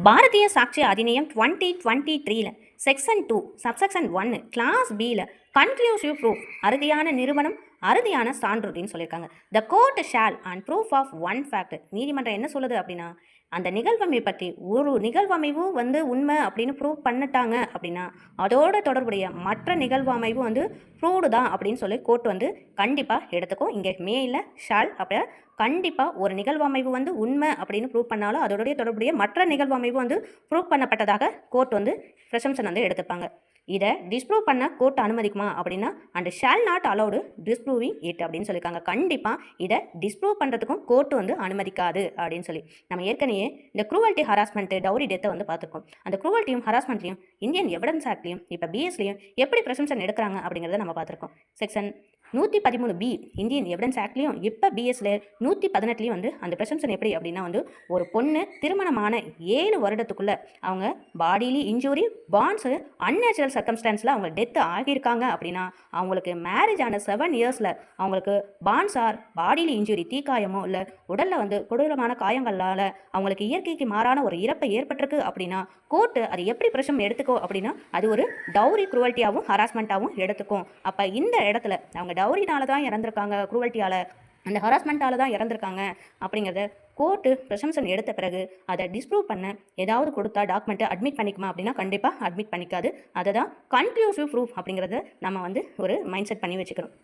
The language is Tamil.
Bharatiya Sakshya Adhiniyam 2023 section 2 subsection 1 clause பியில் கன்க்ளூசிவ் ப்ரூஃப் அறுதியான நிறுவனம் அறுதியான சான்றுன்னு சொல்லியிருக்காங்க. The court shall and proof of one fact. நீதிமன்றம் என்ன சொல்லுது அப்படின்னா, அந்த நிகழ்வமைவை பற்றி ஒரு நிகழ்வமைவு உண்மை அப்படின்னு ப்ரூவ் பண்ணிட்டாங்க அப்படின்னா அதோட தொடர்புடைய மற்ற நிகழ்வமைவு ப்ரூவ்டு தான் அப்படின்னு சொல்லி கோர்ட் கண்டிப்பாக எடுத்துக்கும். இங்கே மேல ஷால் அப்போ கண்டிப்பாக ஒரு நிகழ்வமைவு உண்மை அப்படின்னு ப்ரூவ் பண்ணாலும் அதோடைய தொடர்புடைய மற்ற நிகழ்வமைவு ப்ரூவ் பண்ணப்பட்டதாக கோர்ட் ப்ரெசம்ஷன் எடுத்துப்பாங்க. இதை டிஸ்ப்ரூவ் பண்ண கோர்ட் அனுமதிக்குமா அப்படின்னா and shall not allowed disproving it அப்படின்னு சொல்லியிருக்காங்க. கண்டிப்பாக இதை டிஸ்ப்ரூவ் பண்ணுறதுக்கும் கோர்ட் அனுமதிக்காது அப்படின்னு சொல்லி நம்ம ஏற்கனவே இந்த க்ரூவல்ட்டி ஹராஸ்மெண்ட் டவுரி டெத்தை பார்த்துருக்கோம். அந்த க்ரூவல்ட்டியும் ஹராஸ்மெண்ட்லையும் இந்தியன் எவிடன்ஸ் ஆக்ட்லையும் இப்போ பிஎஸ்லையும் எப்படி ப்ரெசம்ஷன் எடுக்கிறாங்க அப்படிங்கிறத நம்ம பார்த்துருக்கோம். செக்ஷன் 113B இந்தியன் எவிடன்ஸ் ஆக்ட்லையும் இப்போ பிஎஸ்ல 118லையும் அந்த ப்ரெசம்ஷன் எப்படி அப்படின்னா ஒரு பொண்ணு திருமணமான 7 வருடத்துக்குள்ளே அவங்க பாடிலி இன்ஜூரி பாண்ட்ஸு அன்நேச்சுரல் சர்க்கம்ஸ்டான்ஸில் அவங்க டெத்து ஆகியிருக்காங்க அப்படின்னா அவங்களுக்கு மேரேஜ் ஆன 7 இயர்ஸில் அவங்களுக்கு பாண்ட்ஸ் ஆர் பாடிலி இன்ஜூரி தீக்காயமோ இல்லை உடலில் கொடூரமான காயங்களால் அவங்களுக்கு இயற்கைக்கு மாறான ஒரு இறப்பை ஏற்பட்டிருக்கு அப்படின்னா கோர்ட்டு அது எப்படி பிரச்சனை எடுத்துக்கோ அப்படின்னா அது ஒரு டவுரி குரூவல்ட்டியாகவும் ஹராஸ்மெண்ட்டாகவும் எடுத்துக்கும். அப்போ இந்த இடத்துல அவங்க டவுரினால தான் இறந்துருக்காங்க, குரூவல்ட்டியால் அந்த ஹராஸ்மெண்ட்டால் தான் இறந்துருக்காங்க அப்படிங்கிறத கோர்ட்டு ப்ரெசம்ஷன் எடுத்த பிறகு அதை டிஸ்ப்ரூவ் பண்ண ஏதாவது கொடுத்தா டாக்குமெண்ட்டை அட்மிட் பண்ணிக்குமா அப்படின்னா கண்டிப்பாக அட்மிட் பண்ணிக்காது. அதை தான் கன்க்ளூசிவ் ப்ரூஃப் அப்படிங்கிறத நம்ம ஒரு மைண்ட் செட் பண்ணி வச்சுக்கிறோம்.